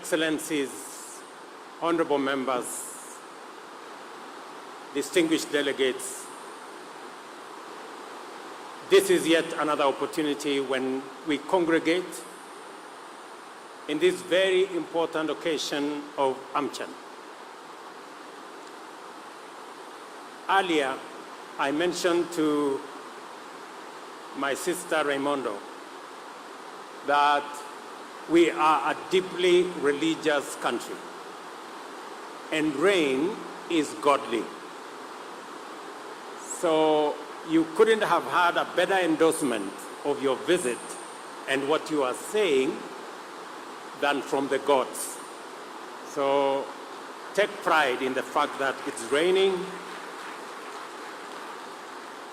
Excellencies, honorable members, distinguished delegates, this is yet another opportunity when we congregate in this very important occasion of Amcham. Earlier, I mentioned to my sister Raimondo that we are a deeply religious country, and rain is godly. So you couldn't have had a better endorsement of your visit and what you are saying than from the gods. So take pride in the fact that it's raining,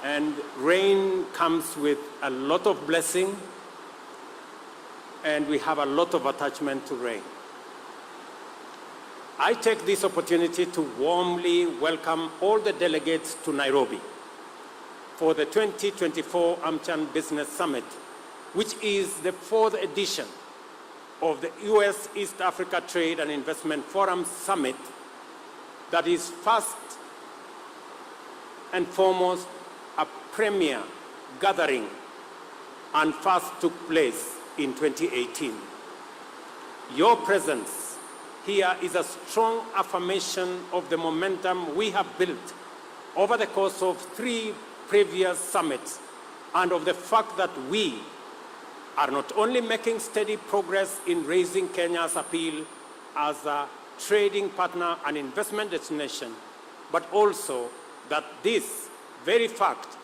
and rain comes with a lot of blessing, and we have a lot of attachment to rain. I take this opportunity to warmly welcome all the delegates to Nairobi for the 2024 Amcham Business Summit, which is the 4th edition of the US East Africa Trade and Investment Forum Summit that is first and foremost a premier gathering and first took place in 2018. Your presence here is a strong affirmation of the momentum we have built over the course of 3 previous summits, and of the fact that we are not only making steady progress in raising Kenya's appeal as a trading partner and investment destination, but also that this very fact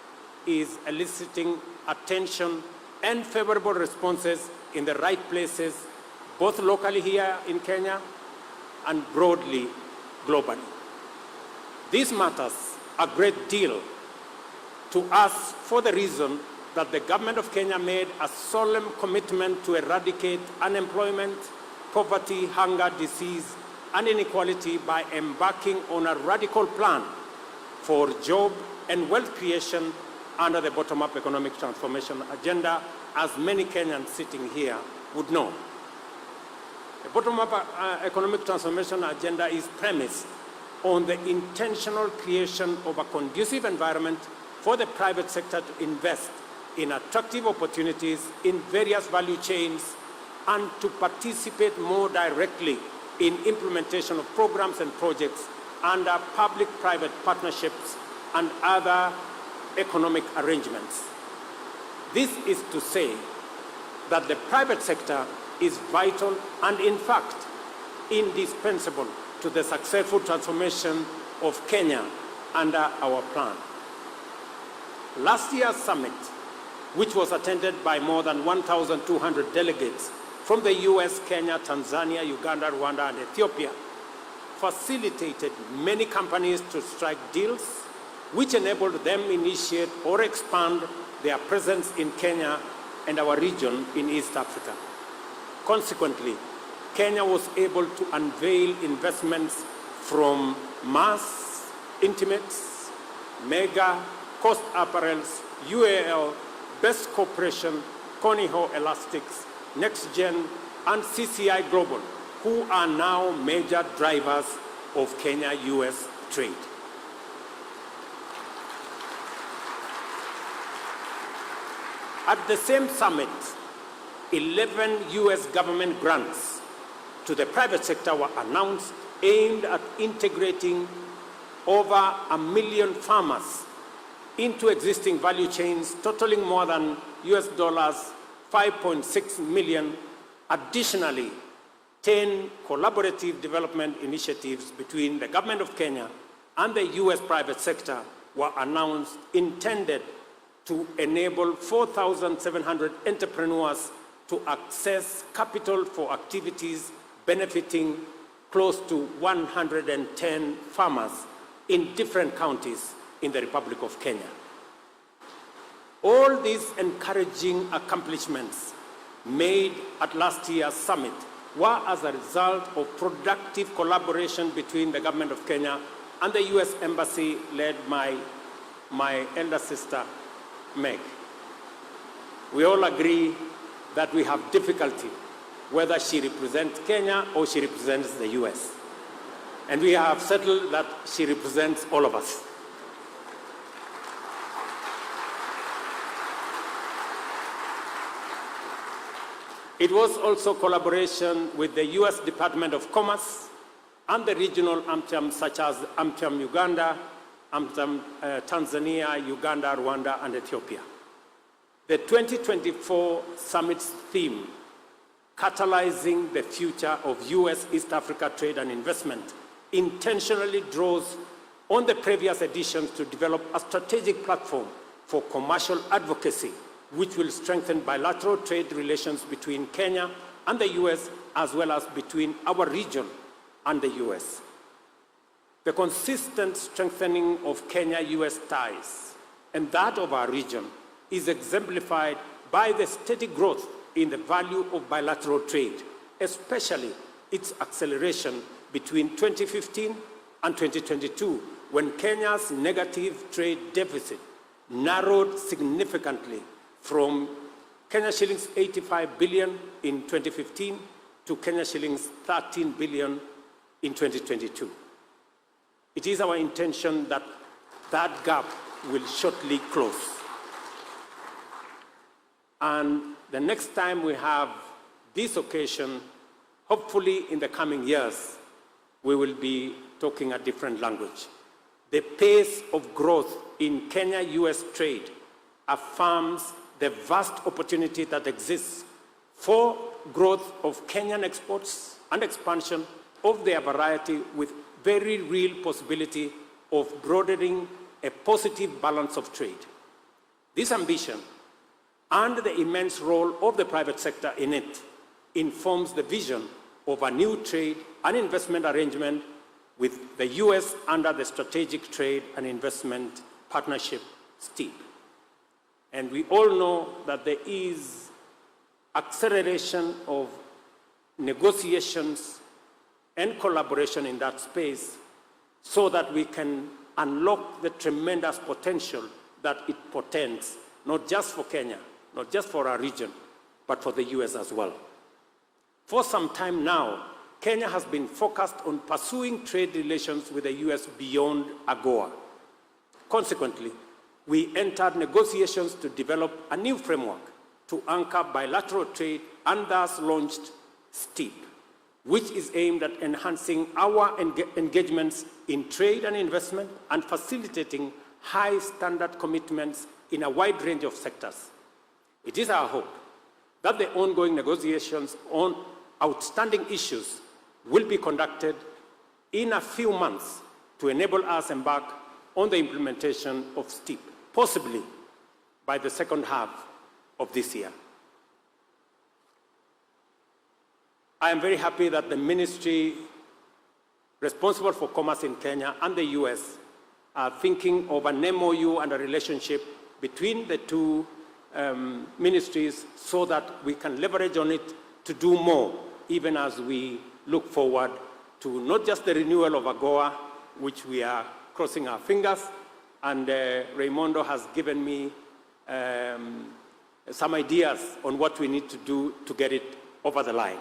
is eliciting attention and favorable responses in the right places, both locally here in Kenya and broadly globally. This matters a great deal to us for the reason that the government of Kenya made a solemn commitment to eradicate unemployment, poverty, hunger, disease, and inequality by embarking on a radical plan for job and wealth creation under the bottom-up economic transformation agenda, as many Kenyans sitting here would know. The bottom-up economic transformation agenda is premised on the intentional creation of a conducive environment for the private sector to invest in attractive opportunities in various value chains and to participate more directly in implementation of programs and projects under public-private partnerships and other economic arrangements. This is to say that the private sector is vital and, in fact, indispensable to the successful transformation of Kenya under our plan. Last year's summit, which was attended by more than 1,200 delegates from the US, Kenya, Tanzania, Uganda, Rwanda, and Ethiopia, facilitated many companies to strike deals which enabled them to initiate or expand their presence in Kenya and our region in East Africa. Consequently, Kenya was able to unveil investments from mass, intimates, mega, Coast Apparels, UAL, Best Corporation, Coniho Elastics, NextGen, and CCI Global, who are now major drivers of Kenya-US trade. At the same summit, 11 US government grants to the private sector were announced, aimed at integrating over 1 million farmers into existing value chains, totaling more than US dollars 5.6 million. Additionally, 10 collaborative development initiatives between the government of Kenya and the US private sector were announced, intended to enable 4,700 entrepreneurs to access capital for activities benefiting close to 110 farmers in different counties in the Republic of Kenya. All these encouraging accomplishments made at last year's summit were as a result of productive collaboration between the government of Kenya and the US Embassy, led by my elder sister, Meg. We all agree that we have difficulty whether she represents Kenya or she represents the US. And we have settled that she represents all of us. It was also collaboration with the US Department of Commerce and the regional Amcham, such as Amcham Uganda, Amcham Tanzania, Uganda, Rwanda, and Ethiopia. The 2024 summit's theme, Catalyzing the Future of US-East Africa Trade and Investment, intentionally draws on the previous editions to develop a strategic platform for commercial advocacy, which will strengthen bilateral trade relations between Kenya and the US, as well as between our region and the US. The consistent strengthening of Kenya-US ties and that of our region is exemplified by the steady growth in the value of bilateral trade, especially its acceleration between 2015 and 2022, when Kenya's negative trade deficit narrowed significantly from Kenya shillings 85 billion in 2015 to Kenya shillings 13 billion in 2022. It is our intention that that gap will shortly close. And the next time we have this occasion, hopefully in the coming years, we will be talking a different language. The pace of growth in Kenya-US trade affirms the vast opportunity that exists for growth of Kenyan exports and expansion of their variety, with very real possibility of broadening a positive balance of trade. This ambition and the immense role of the private sector in it informs the vision of a new trade and investment arrangement with the US under the Strategic Trade and Investment Partnership, STEEP. And we all know that there is acceleration of negotiations and collaboration in that space so that we can unlock the tremendous potential that it portends, not just for Kenya, not just for our region, but for the US as well. For some time now, Kenya has been focused on pursuing trade relations with the US beyond AGOA. Consequently, we entered negotiations to develop a new framework to anchor bilateral trade and thus launched STEEP, which is aimed at enhancing our engagements in trade and investment and facilitating high standard commitments in a wide range of sectors. It is our hope that the ongoing negotiations on outstanding issues will be conducted in a few months to enable us embark on the implementation of STEEP, possibly by the second half of this year. I am very happy that the ministry responsible for commerce in Kenya and the US are thinking of an MOU and a relationship between the two ministries so that we can leverage on it to do more, even as we look forward to not just the renewal of AGOA, which we are crossing our fingers, and Raimondo has given me some ideas on what we need to do to get it over the line.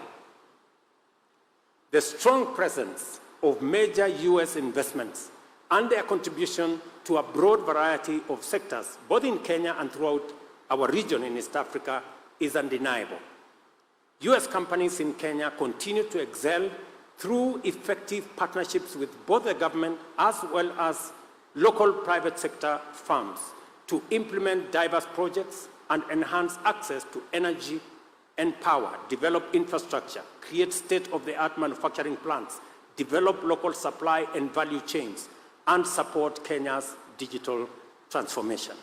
The strong presence of major US investments and their contribution to a broad variety of sectors, both in Kenya and throughout our region in East Africa, is undeniable. US companies in Kenya continue to excel through effective partnerships with both the government as well as local private sector firms to implement diverse projects and enhance access to energy and power, develop infrastructure, create state-of-the-art manufacturing plants, develop local supply and value chains, and support Kenya's digital transformation.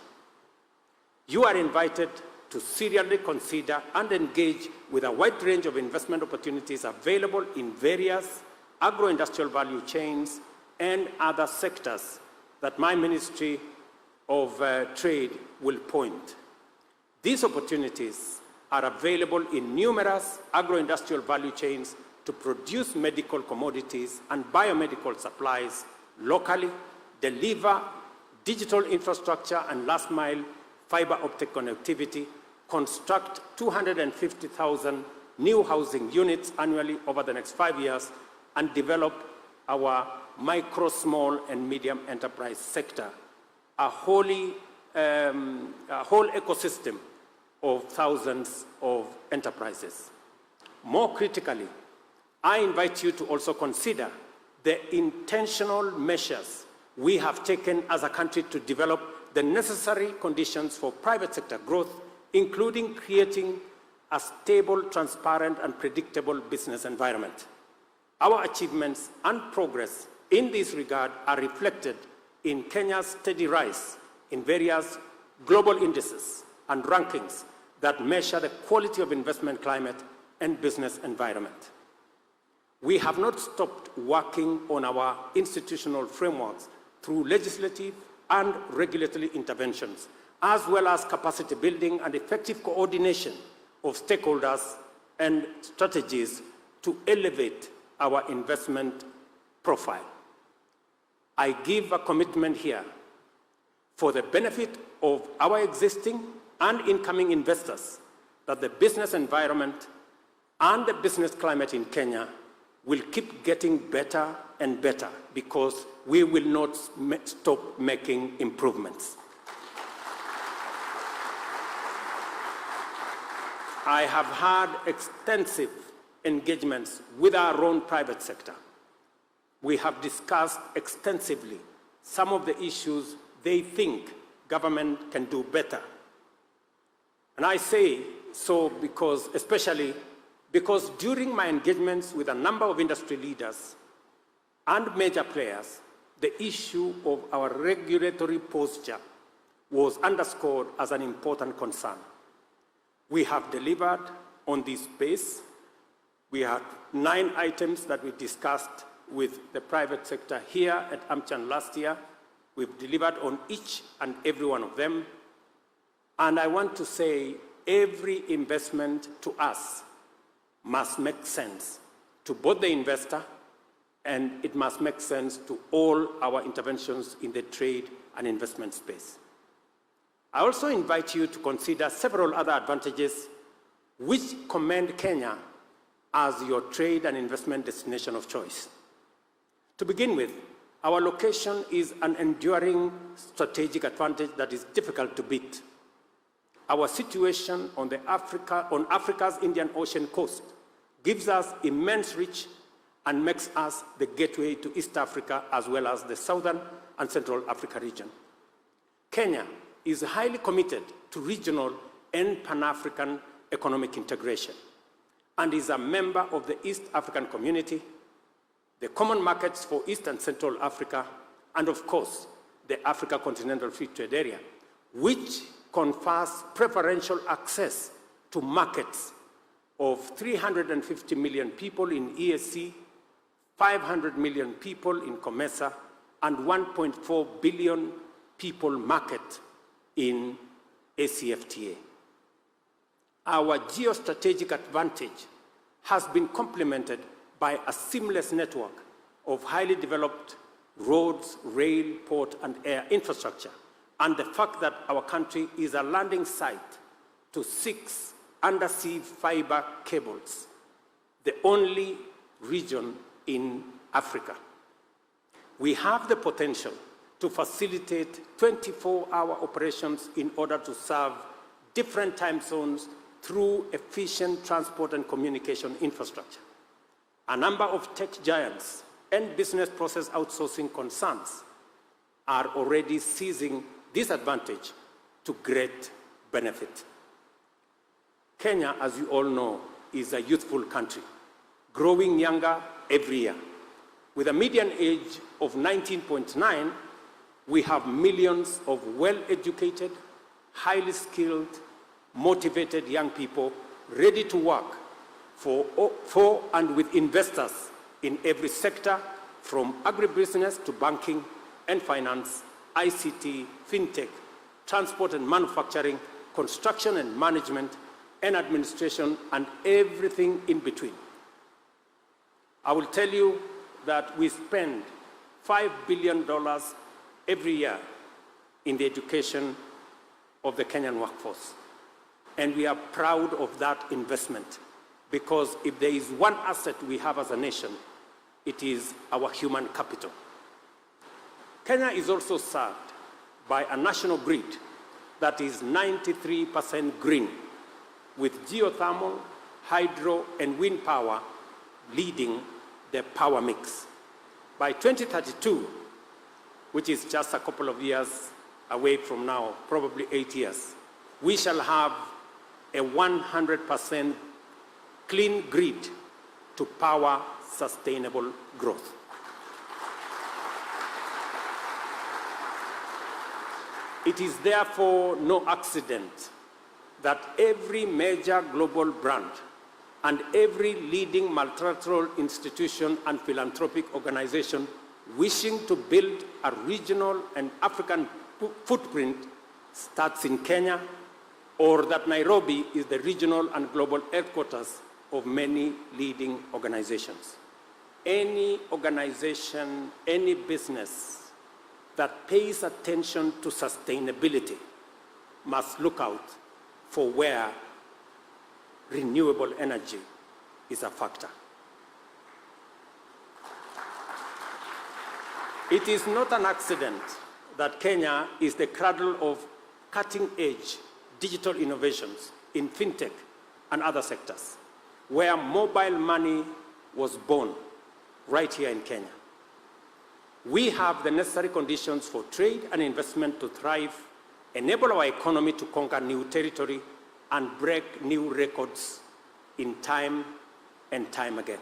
You are invited to seriously consider and engage with a wide range of investment opportunities available in various agro-industrial value chains and other sectors that my Ministry of Trade will point. These opportunities are available in numerous agro-industrial value chains to produce medical commodities and biomedical supplies locally, deliver digital infrastructure and last-mile fiber optic connectivity, construct 250,000 new housing units annually over the next 5 years and develop our micro, small, and medium enterprise sector, a whole ecosystem of thousands of enterprises. More critically, I invite you to also consider the intentional measures we have taken as a country to develop the necessary conditions for private sector growth, including creating a stable, transparent, and predictable business environment. Our achievements and progress in this regard are reflected in Kenya's steady rise in various global indices and rankings that measure the quality of investment climate and business environment. We have not stopped working on our institutional frameworks through legislative and regulatory interventions, as well as capacity building and effective coordination of stakeholders and strategies to elevate our investment profile. I give a commitment here for the benefit of our existing and incoming investors that the business environment and the business climate in Kenya will keep getting better and better because we will not stop making improvements. I have had extensive engagements with our own private sector. We have discussed extensively some of the issues they think government can do better. And I say so especially because during my engagements with a number of industry leaders and major players, the issue of our regulatory posture was underscored as an important concern. We have delivered on this space. We had 9 items that we discussed with the private sector here at Amcham last year. We've delivered on each and every one of them. And I want to say every investment to us must make sense to both the investor and it must make sense to all our interventions in the trade and investment space. I also invite you to consider several other advantages which commend Kenya as your trade and investment destination of choice. To begin with, our location is an enduring strategic advantage that is difficult to beat. Our situation on Africa's Indian Ocean coast gives us immense reach and makes us the gateway to East Africa as well as the Southern and Central Africa region. Kenya is highly committed to regional and Pan-African economic integration and is a member of the East African Community, the Common Markets for East and Central Africa, and of course, the Africa Continental Free Trade Area, which confers preferential access to markets of 350 million people in EAC, 500 million people in COMESA, and 1.4 billion people market in ACFTA. Our geostrategic advantage has been complemented by a seamless network of highly developed roads, rail, port, and air infrastructure, and the fact that our country is a landing site to 6 undersea fiber cables, the only region in Africa. We have the potential to facilitate 24-hour operations in order to serve different time zones through efficient transport and communication infrastructure. A number of tech giants and business process outsourcing concerns are already seizing this advantage to great benefit. Kenya, as you all know, is a youthful country, growing younger every year. With a median age of 19.9, we have millions of well-educated, highly skilled, motivated young people ready to work for and with investors in every sector, from agribusiness to banking and finance, ICT, fintech, transport and manufacturing, construction and management, and administration, and everything in between. I will tell you that we spend $5 billion every year in the education of the Kenyan workforce, and we are proud of that investment. because if there is one asset we have as a nation, it is our human capital. Kenya is also served by a national grid that is 93% green, with geothermal, hydro, and wind power leading the power mix. By 2032, which is just a couple of years away from now, probably 8 years, we shall have a 100% clean grid to power sustainable growth. It is therefore no accident that every major global brand and every leading multilateral institution and philanthropic organization wishing to build a regional and African footprint starts in Kenya, or that Nairobi is the regional and global headquarters of many leading organizations. Any organization, any business that pays attention to sustainability must look out for where renewable energy is a factor. It is not an accident that Kenya is the cradle of cutting-edge digital innovations in fintech and other sectors, where mobile money was born right here in Kenya. We have the necessary conditions for trade and investment to thrive, enable our economy to conquer new territory, and break new records in time and time again.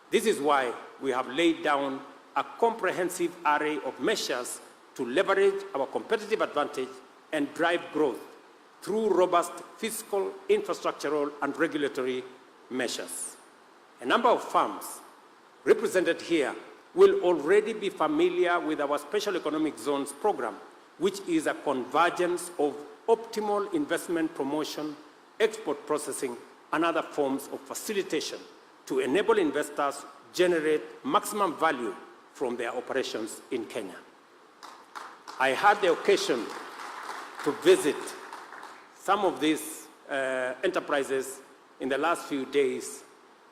This is why we have laid down a comprehensive array of measures to leverage our competitive advantage and drive growth through robust fiscal, infrastructural, and regulatory measures. A number of firms represented here will already be familiar with our Special Economic Zones program, which is a convergence of optimal investment promotion, export processing, and other forms of facilitation to enable investors generate maximum value from their operations in Kenya. I had the occasion to visit some of these enterprises in the last few days,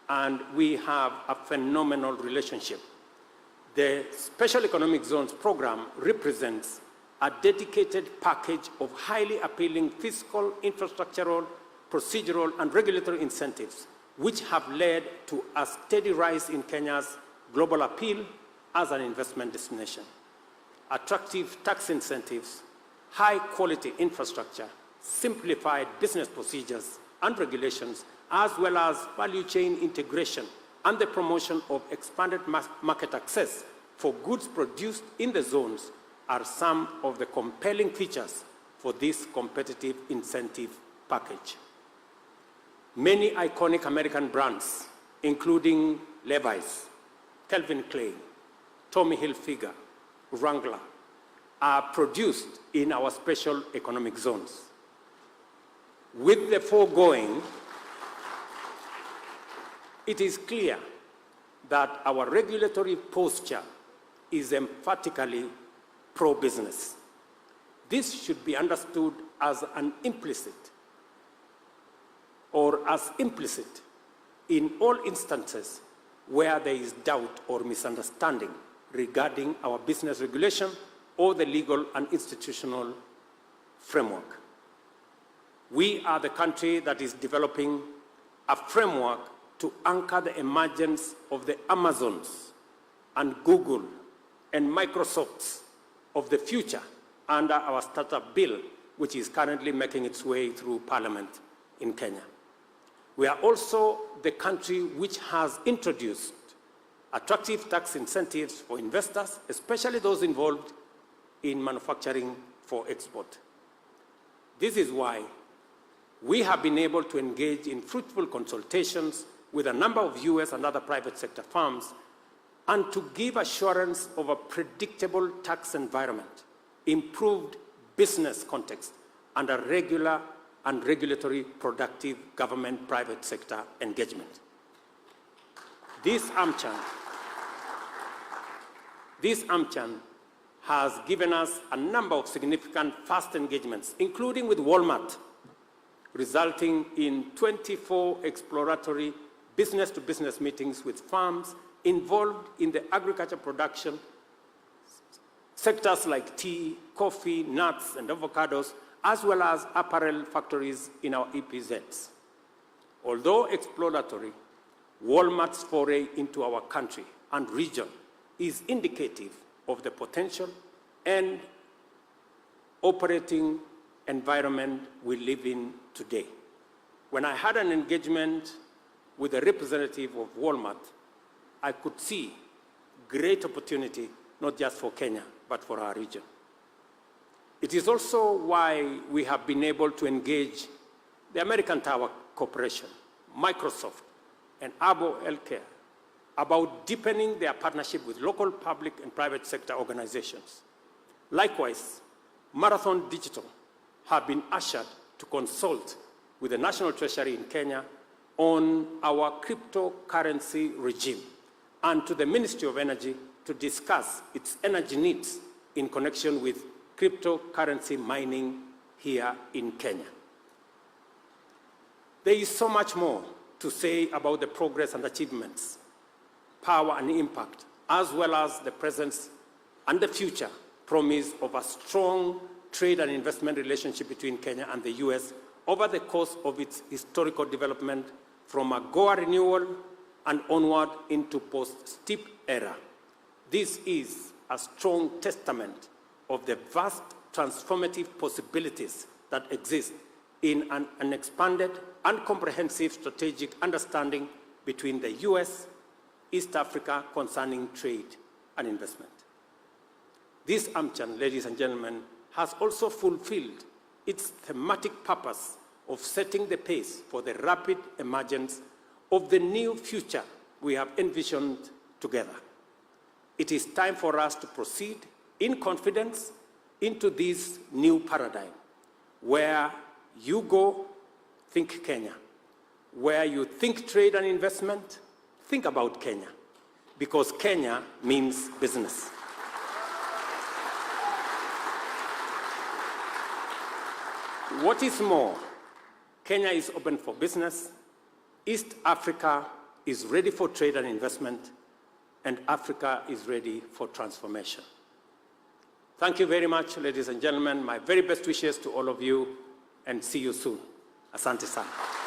and we have a phenomenal relationship. The Special Economic Zones program represents a dedicated package of highly appealing fiscal, infrastructural, procedural, and regulatory incentives, which have led to a steady rise in Kenya's global appeal as an investment destination. Attractive tax incentives, high-quality infrastructure, simplified business procedures and regulations, as well as value chain integration and the promotion of expanded market access for goods produced in the zones are some of the compelling features for this competitive incentive package. Many iconic American brands, including Levi's, Calvin Klein, Tommy Hilfiger, Wrangler, are produced in our special economic zones. With the foregoing, it is clear that our regulatory posture is emphatically pro-business. This should be understood as an implicit in all instances where there is doubt or misunderstanding regarding our business regulation or the legal and institutional framework. We are the country that is developing a framework to anchor the emergence of the Amazons and Google and Microsofts of the future under our startup bill, which is currently making its way through Parliament in Kenya. We are also the country which has introduced attractive tax incentives for investors, especially those involved in manufacturing for export. This is why we have been able to engage in fruitful consultations with a number of US and other private sector firms and to give assurance of a predictable tax environment, improved business context, and a regular and regulatory productive government-private sector engagement. This Amcham has given us a number of significant fast engagements, including with Walmart, resulting in 24 exploratory business-to-business meetings with farms involved in the agriculture production sectors like tea, coffee, nuts, and avocados, as well as apparel factories in our EPZs. Although exploratory, Walmart's foray into our country and region is indicative of the potential and operating environment we live in today. When I had an engagement with a representative of Walmart, I could see great opportunity, not just for Kenya, but for our region. It is also why we have been able to engage the American Tower Corporation, Microsoft, and Arbo Healthcare about deepening their partnership with local public and private sector organizations. Likewise, Marathon Digital have been ushered to consult with the National Treasury in Kenya on our cryptocurrency regime and to the Ministry of Energy to discuss its energy needs in connection with cryptocurrency mining here in Kenya. There is so much more to say about the progress and achievements, power and impact, as well as the presence and the future promise of a strong trade and investment relationship between Kenya and the US over the course of its historical development from a Goa renewal and onward into post-STEEP era. This is a strong testament of the vast transformative possibilities that exist in an expanded and comprehensive strategic understanding between the US, East Africa concerning trade and investment. This Amcham, ladies and gentlemen, has also fulfilled its thematic purpose of setting the pace for the rapid emergence of the new future we have envisioned together. It is time for us to proceed in confidence into this new paradigm, where you go, think Kenya. Where you think trade and investment, think about Kenya, because Kenya means business. What is more, Kenya is open for business, East Africa is ready for trade and investment, and Africa is ready for transformation. Thank you very much, ladies and gentlemen. My very best wishes to all of you, and see you soon. Asante sana.